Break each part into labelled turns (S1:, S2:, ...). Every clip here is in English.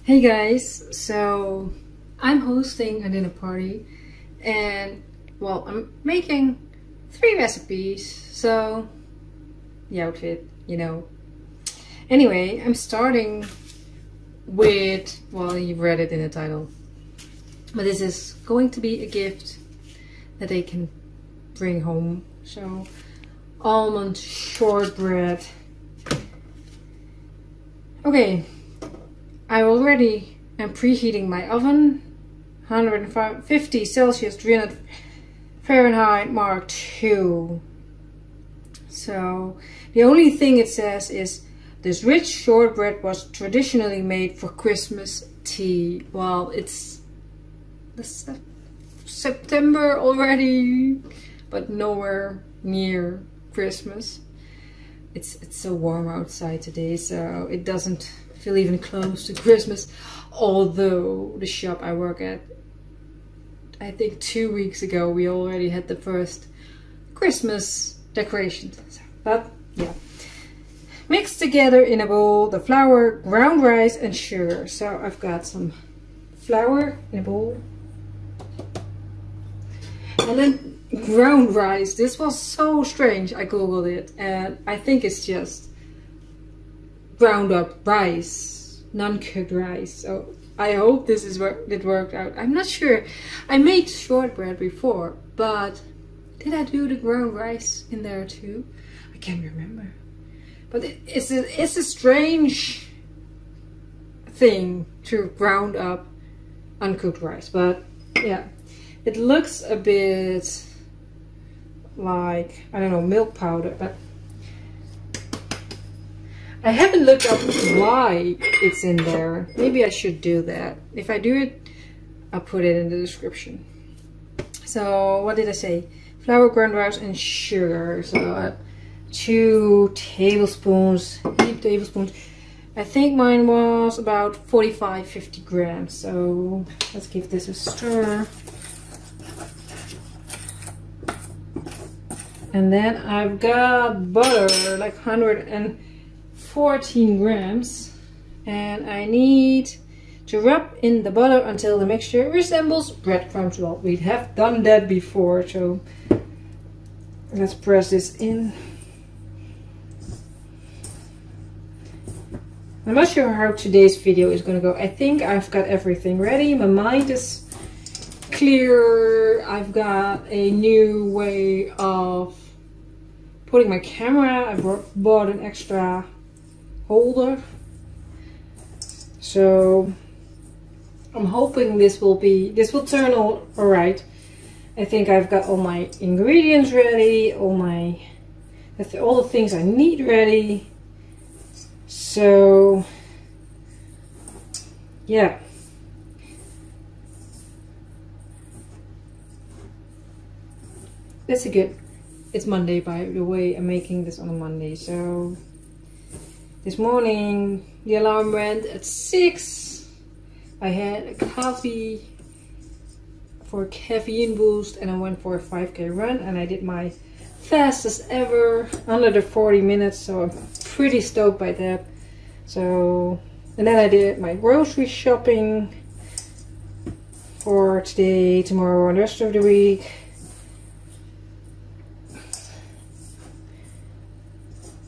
S1: Hey guys, so I'm hosting a dinner party and well, I'm making 3 recipes, so the outfit, you know. Anyway, I'm starting with, well, you've read it in the title, but this is going to be a gift that they can bring home. So, almond shortbread. Okay, I already am preheating my oven, 150 Celsius, 300 Fahrenheit, Mark II. So the only thing it says is this rich shortbread was traditionally made for Christmas tea. Well, it's the September already, but nowhere near Christmas. It's so warm outside today, so it doesn't feel even close to Christmas. Although the shop I work at, I think 2 weeks ago, we already had the first Christmas decorations. But yeah, mix together in a bowl the flour, ground rice and sugar. So I've got some flour in a bowl, and then ground rice. This was so strange. I googled it and I think it's just ground up rice, non-cooked rice. So I hope this is where it worked out. I'm not sure. I made shortbread before, but did I do the ground rice in there too? I can't remember. But it's a strange thing to ground up uncooked rice. But yeah, it looks a bit like, I don't know, milk powder, but I haven't looked up why it's in there. Maybe I should do that. If I do it, I'll put it in the description. So what did I say? Flour, ground rice and sugar. So 2 tablespoons, heaped tablespoons. I think mine was about 45-50 grams. So let's give this a stir. And then I've got butter, like 114 grams. And I need to rub in the butter until the mixture resembles breadcrumbs. Well, we have done that before, so let's press this in. I'm not sure how today's video is going to go. I think I've got everything ready. My mind is clear. I've got a new way of putting my camera. I bought an extra holder. So I'm hoping this will turn all right. I think I've got all my ingredients ready, all the things I need ready. So yeah. That's a good. It's Monday, by the way. I'm making this on a Monday. So this morning the alarm went at 6. I had a coffee for a caffeine boost and I went for a 5K run and I did my fastest ever, under the 40 minutes. So I'm pretty stoked by that. So, and then I did my grocery shopping for today, tomorrow and the rest of the week.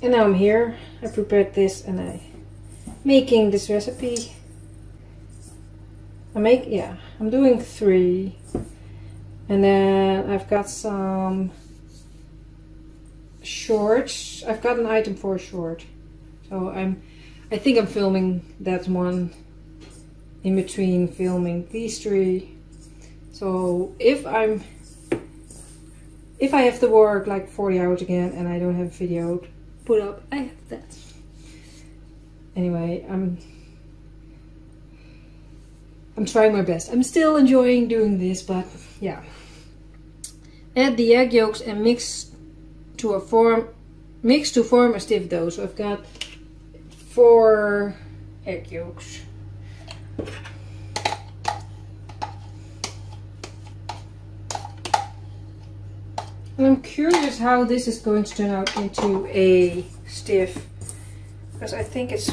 S1: And now I'm here. I prepared this and I'm making this recipe. I'm doing 3. And then I've got some shorts. I've got an item for a short. So I think I'm filming that one in between filming these 3. So if I have to work like 40 hours again and I don't have a video put up, I have that. Anyway, I'm trying my best. I'm still enjoying doing this, but yeah. Add the egg yolks and mix to form a stiff dough. So I've got 4 egg yolks. And I'm curious how this is going to turn out into a stiff, because I think it's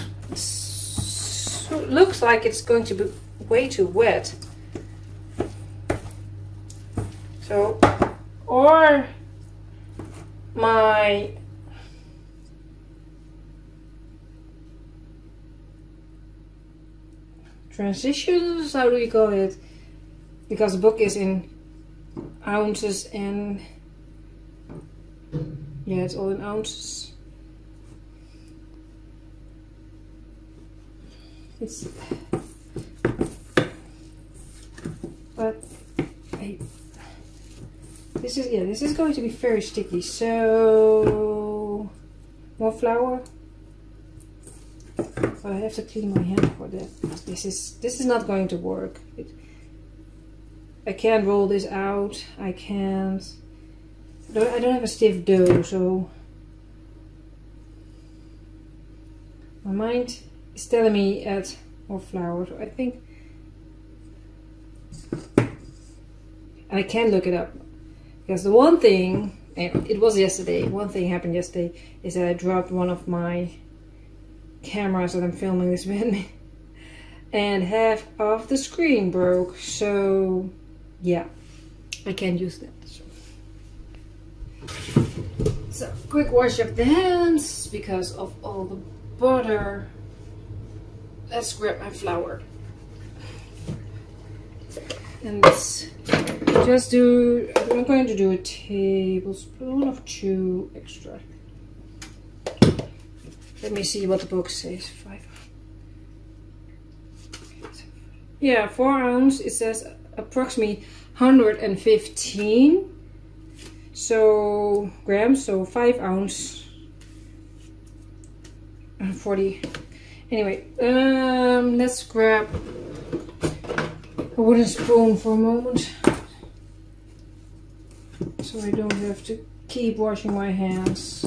S1: looks like it's going to be way too wet. So, or my transitions, how do we call it? Because the book is in ounces and yeah, it's all in ounces. It's, but this is going to be very sticky. So more flour. But I have to clean my hand for that. This is not going to work. I can't roll this out. I can't. I don't have a stiff dough, so my mind is telling me add more flour. So I think, and I can look it up because the one thing, and it was yesterday. One thing happened yesterday is that I dropped one of my cameras that I'm filming this with, and half of the screen broke. So yeah, I can't use that. So quick wash of the hands because of all the butter. Let's grab my flour and let's just do. I'm going to do a tablespoon of 2 extra. Let me see what the book says. 5. Yeah, 4 ounce. It says approximately 115 grams. So 5 ounce. 40. Anyway, let's grab a wooden spoon for a moment, so I don't have to keep washing my hands.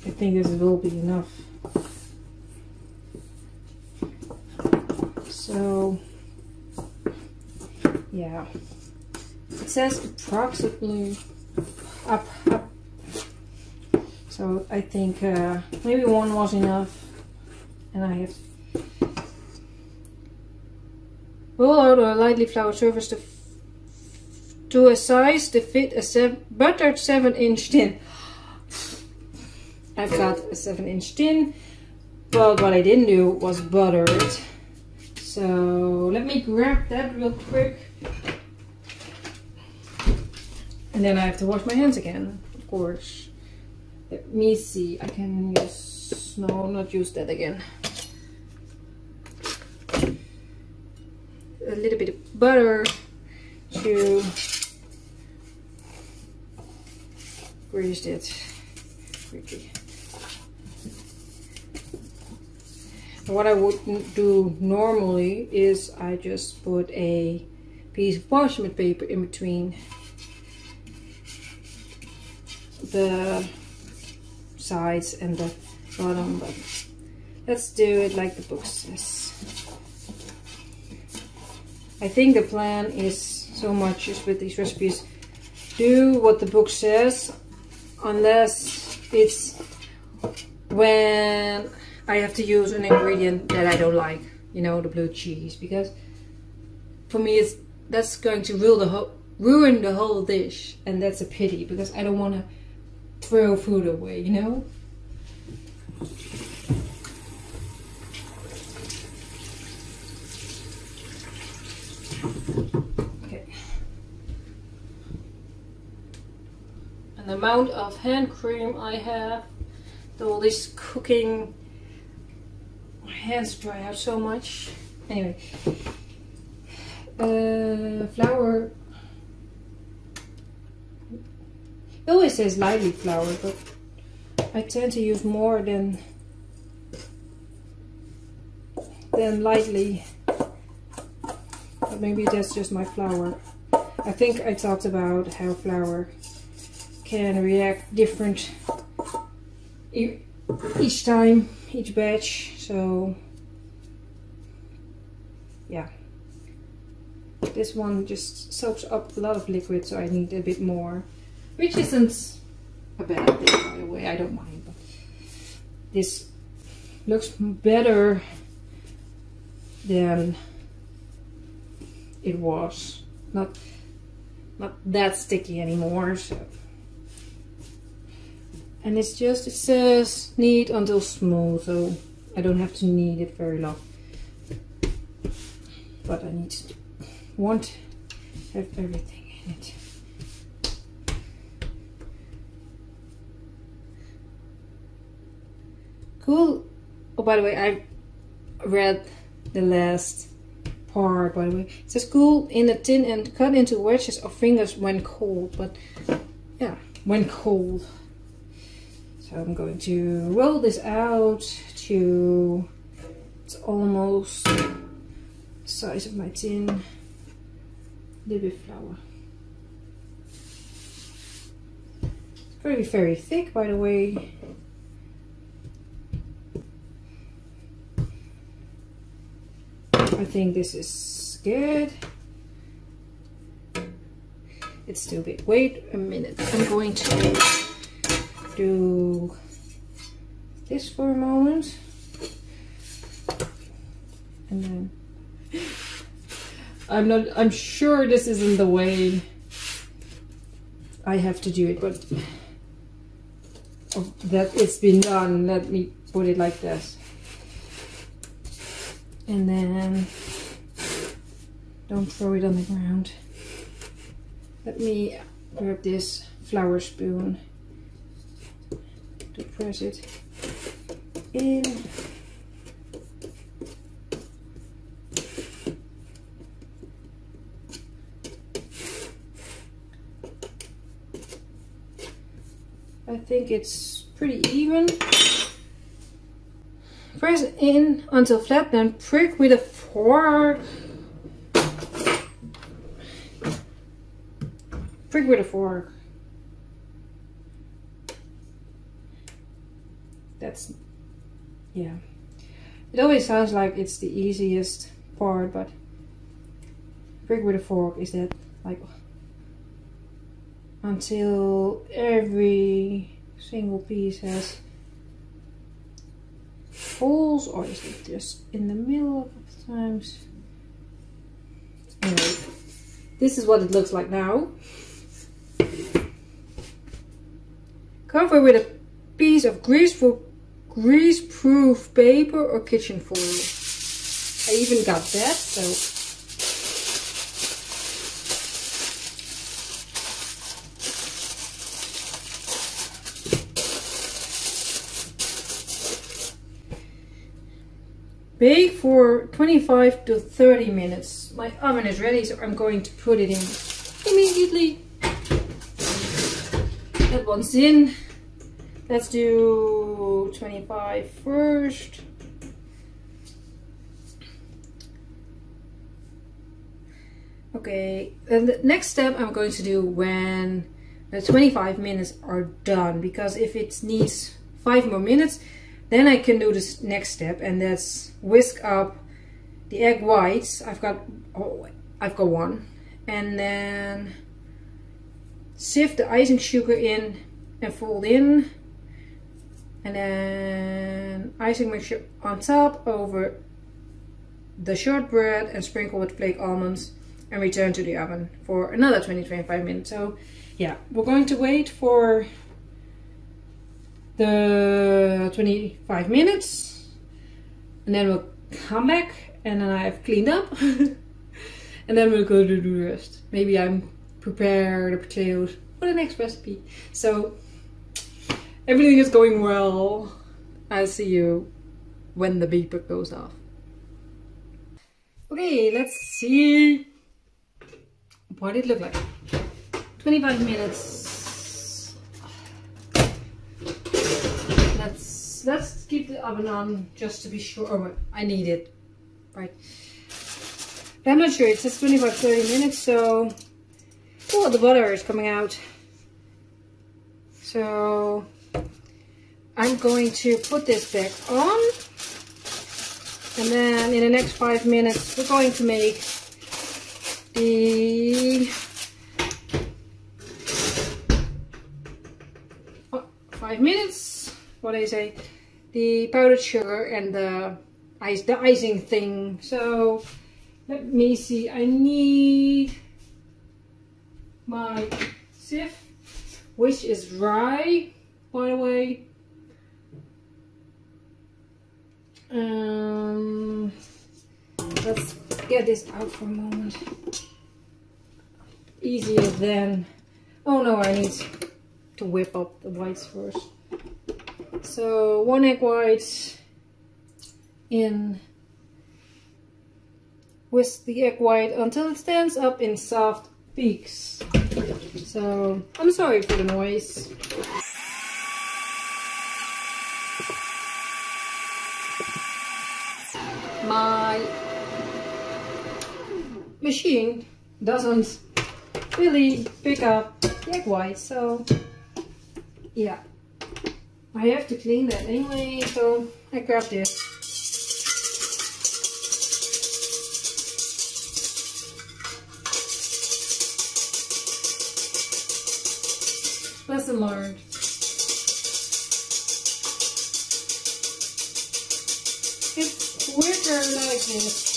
S1: I think this will be enough. So yeah, it says approximately up. So I think maybe 1 was enough, and I have roll out a lightly floured surface to a size to fit a buttered 7-inch tin. I've got a 7-inch tin, but what I didn't do was butter it. So let me grab that real quick, and then I have to wash my hands again, of course. Let me see, I can use, no, not use that again. A little bit of butter to grease it quickly. And what I wouldn't do normally is I just put a piece of parchment paper in between the sides and the bottom, but let's do it like the book says. I think the plan is so much is with these recipes, do what the book says, unless it's when I have to use an ingredient that I don't like, you know, the blue cheese, because for me that's going to ruin the whole dish, and that's a pity because I don't want to throw food away, you know? Okay. And the amount of hand cream I have, all this cooking, my hands dry out so much. Anyway, flour. It always says lightly floured, but I tend to use more than lightly. But maybe that's just my flour. I think I talked about how flour can react different each time, each batch. So yeah, this one just soaks up a lot of liquid, so I need a bit more. Which isn't a bad thing, by the way, I don't mind. But this looks better than it was. Not that sticky anymore. So. And it's just, it says knead until smooth, so I don't have to knead it very long. But I want to have everything in it. Cool. Oh, by the way, I read the last part, by the way. It says cool in a tin and cut into wedges or fingers when cold. But yeah, when cold. So I'm going to roll this out to, it's almost the size of my tin. A little bit of flour. It's very, very thick, by the way. I think this is good. It's still big. Wait a minute. I'm going to do this for a moment. And then I'm sure this isn't the way I have to do it, but that it's been done. Let me put it like this. And then don't throw it on the ground. Let me grab this flour spoon to press it in. I think it's pretty even. Press it in until flat, then prick with a fork. Prick with a fork. That's, yeah. It always sounds like it's the easiest part, but prick with a fork is that like until every single piece has holes, or is it just in the middle of times? Anyway, this is what it looks like now. Cover with a piece of grease-proof paper or kitchen foil. I even got that, so. Bake for 25 to 30 minutes. My oven is ready, so I'm going to put it in immediately. That one's in. Let's do 25 first. Okay, and the next step I'm going to do when the 25 minutes are done, because if it needs 5 more minutes, then I can do this next step, and that's whisk up the egg whites. I've got one, and then sift the icing sugar in and fold in, and then icing mixture on top over the shortbread and sprinkle with flake almonds, and return to the oven for another 20-25 minutes. So yeah, we're going to wait for the 25 minutes, and then we'll come back, and then I've cleaned up and then we'll go to do the rest. Maybe I'm prepare the potatoes for the next recipe. So everything is going well. I'll see you when the beeper goes off. Okay, let's see what it looked like. 25 minutes. Let's keep the oven on just to be sure. Oh, I need it. Right. But I'm not sure. It says 25-30 minutes, so oh, the butter is coming out. So I'm going to put this back on, and then in the next 5 minutes we're going to make the 5 minutes. What do you say? the powdered sugar and the icing thing. So let me see, I need my sieve, which is dry, by the way. Let's get this out for a moment. Easier than, oh no, I need to whip up the whites first. So 1 egg white in whisk the egg white until it stands up in soft peaks. So I'm sorry for the noise. My machine doesn't really pick up the egg white, so yeah, I have to clean that anyway, so I grab this. Lesson learned. It's quicker like this.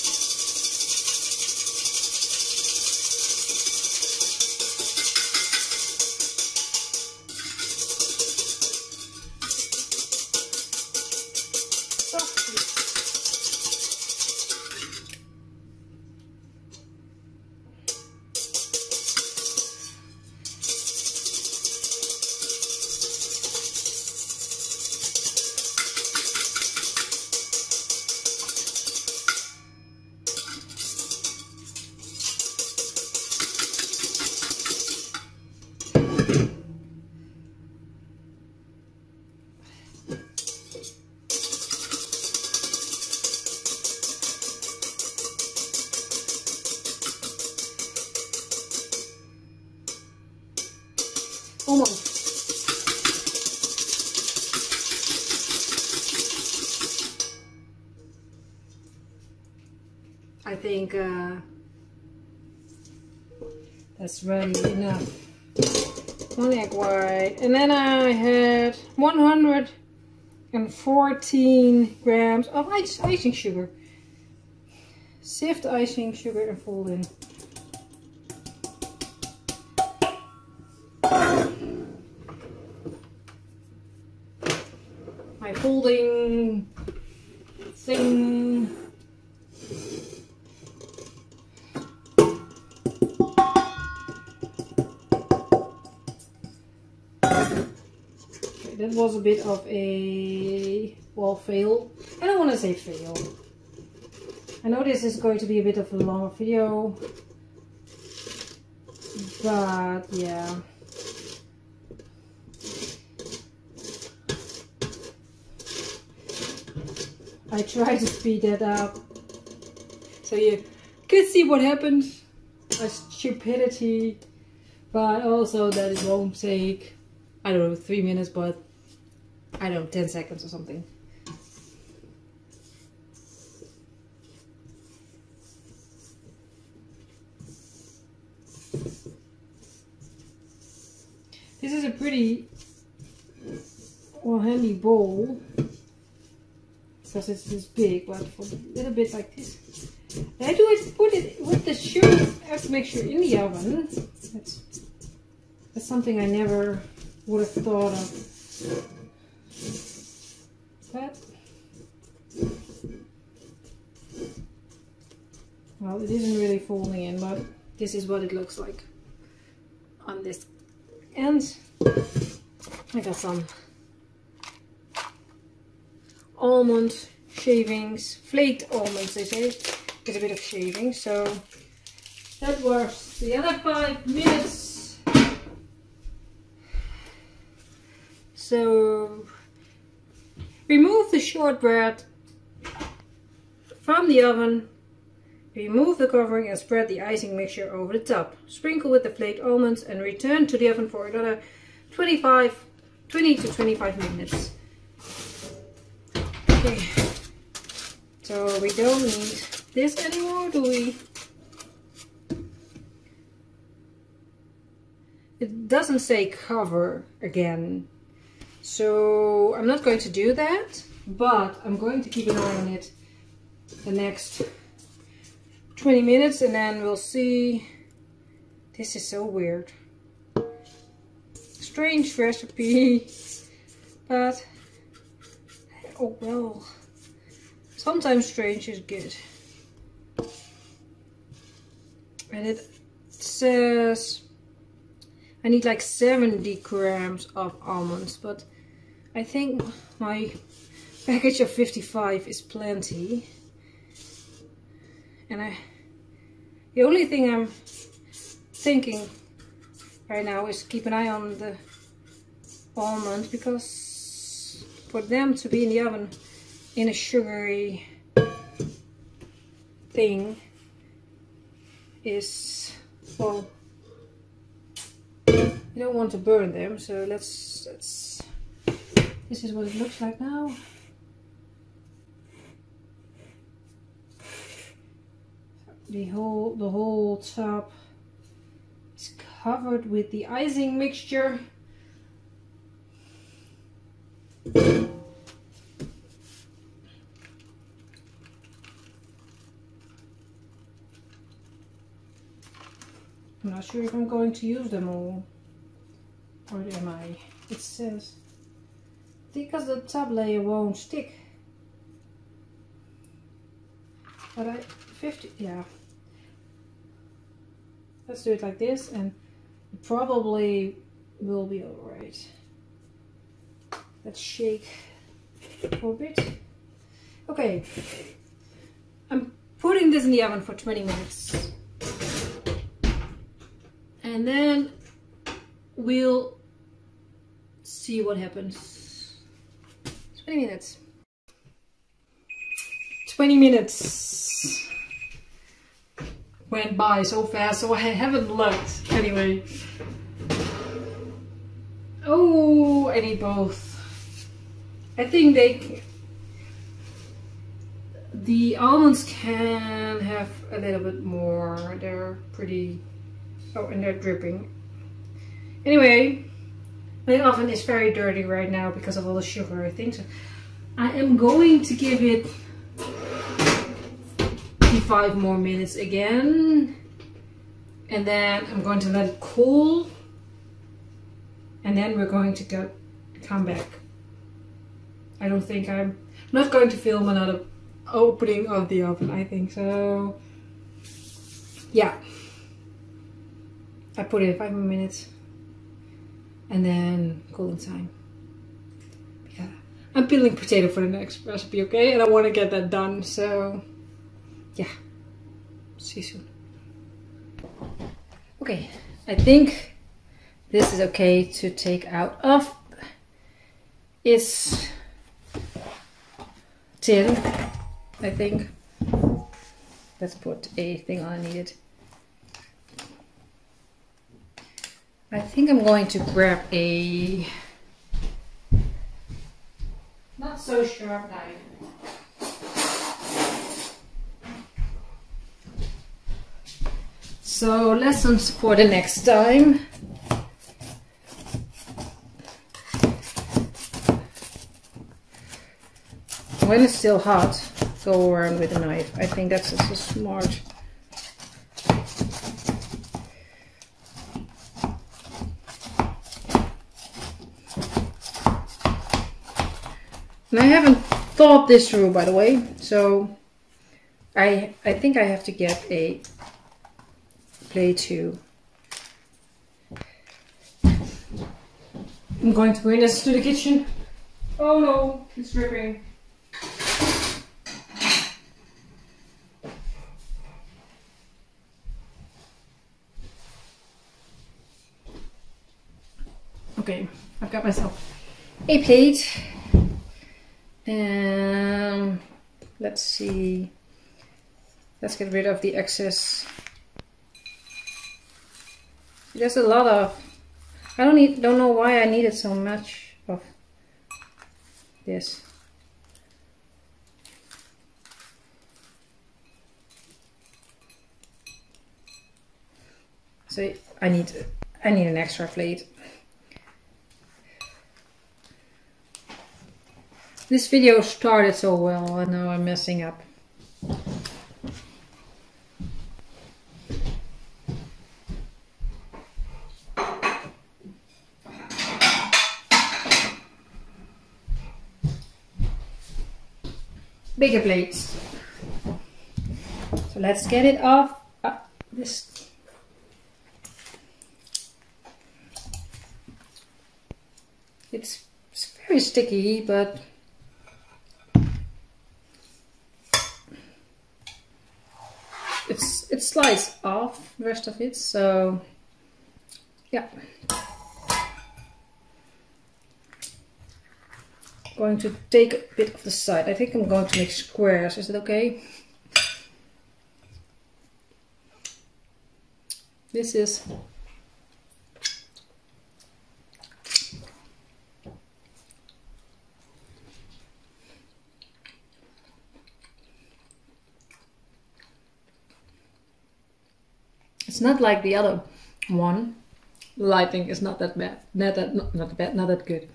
S1: Almost. I think that's ready enough. 1 egg white, and then I had 114 grams of icing sugar. Sift icing sugar and fold in. My folding thing. Okay, that was a bit of a, well, fail. I don't want to say fail. I know this is going to be a bit of a longer video, but yeah. I try to speed that up so you can see what happened. A stupidity, but also that it won't take, I don't know, 3 minutes, but I don't know, 10 seconds or something. This is a pretty, well, handy bowl. Because it's this big, but for a little bit like this. And I do it, put it with the sugar mixture in the oven. That's something I never would have thought of. But, well, it isn't really folding in, but this is what it looks like on this end. I got some almond shavings, flaked almonds they say, with a bit of shaving. So that was the other 5 minutes. So remove the shortbread from the oven, remove the covering and spread the icing mixture over the top. Sprinkle with the flaked almonds and return to the oven for another 20 to 25 minutes. Okay, so we don't need this anymore, do we? It doesn't say cover again, so I'm not going to do that. but I'm going to keep an eye on it the next 20 minutes and then we'll see. This is so weird. Strange recipe, but oh well. Sometimes strange is good. And it says I need like 70 grams of almonds, but I think my package of 55 is plenty. And the only thing I'm thinking right now is keep an eye on the almonds, because for them to be in the oven in a sugary thing is, well, you don't want to burn them, so let's this is what it looks like now. The whole top is covered with the icing mixture. I'm not sure if I'm going to use them all, or am I? It says because the top layer won't stick. But 50, yeah. Let's do it like this, and it probably will be alright. Let's shake for a bit. Okay, I'm putting this in the oven for 20 minutes. And then we'll see what happens. 20 minutes. 20 minutes went by so fast, so I haven't looked. Anyway. Oh, I need both. I think the almonds can have a little bit more. They're pretty, oh, and they're dripping. Anyway, my oven is very dirty right now because of all the sugar, I think. So I am going to give it 5 more minutes again, and then I'm going to let it cool, and then we're going to come back. I don't think I'm not going to film another opening of the oven, I think. So yeah, I put it 5 more minutes and then cooling time. Yeah, I'm peeling potato for the next recipe, okay? And I want to get that done, so yeah, see you soon. Okay, I think this is okay to take out of its tin, I think. Let's put a thing underneath it. I think I'm going to grab a not so sharp knife. So lessons for the next time. When it's still hot, go around with a knife. I think that's so smart. And I haven't thought this through, by the way, so I think I have to get a plate too. I'm going to bring this to the kitchen. Oh no, it's dripping. Okay, I've got myself a plate. And let's see. Let's get rid of the excess. There's a lot of. I don't know why I needed so much of this. So I need an extra plate. This video started so well and now I'm messing up. Bigger plates. So let's get it off. This. It's very sticky, but it slides off the rest of it. So yeah. Going to take a bit of the side. I think I'm going to make squares. Is it okay? This is it's not like the other one. The lighting is not that bad. Not that good.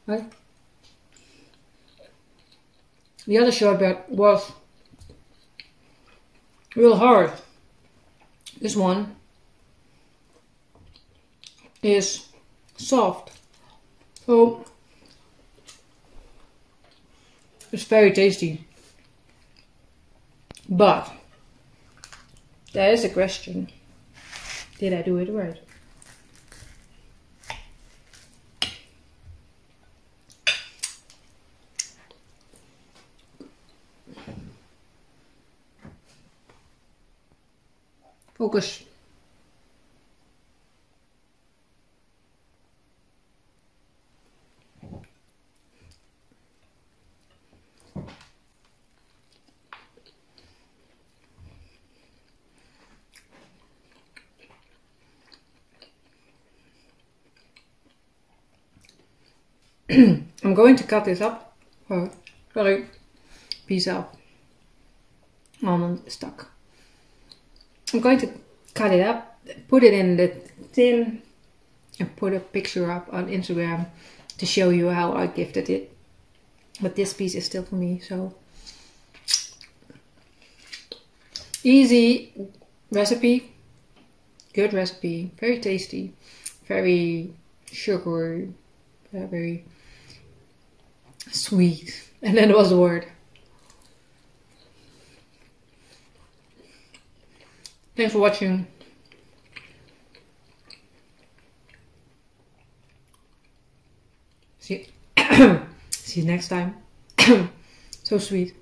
S1: Right? The other shortbread was real hard. This one is soft. So it's very tasty. But there is a question. Did I do it right? Focus. I'm going to cut this up. Oh, sorry. Piece of almond is stuck. I'm going to cut it up, put it in the tin, and put a picture up on Instagram to show you how I gifted it. But this piece is still for me, so easy recipe, good recipe, very tasty, very sugary, very sweet. And then there was the word. Thanks for watching. See you next time. So sweet.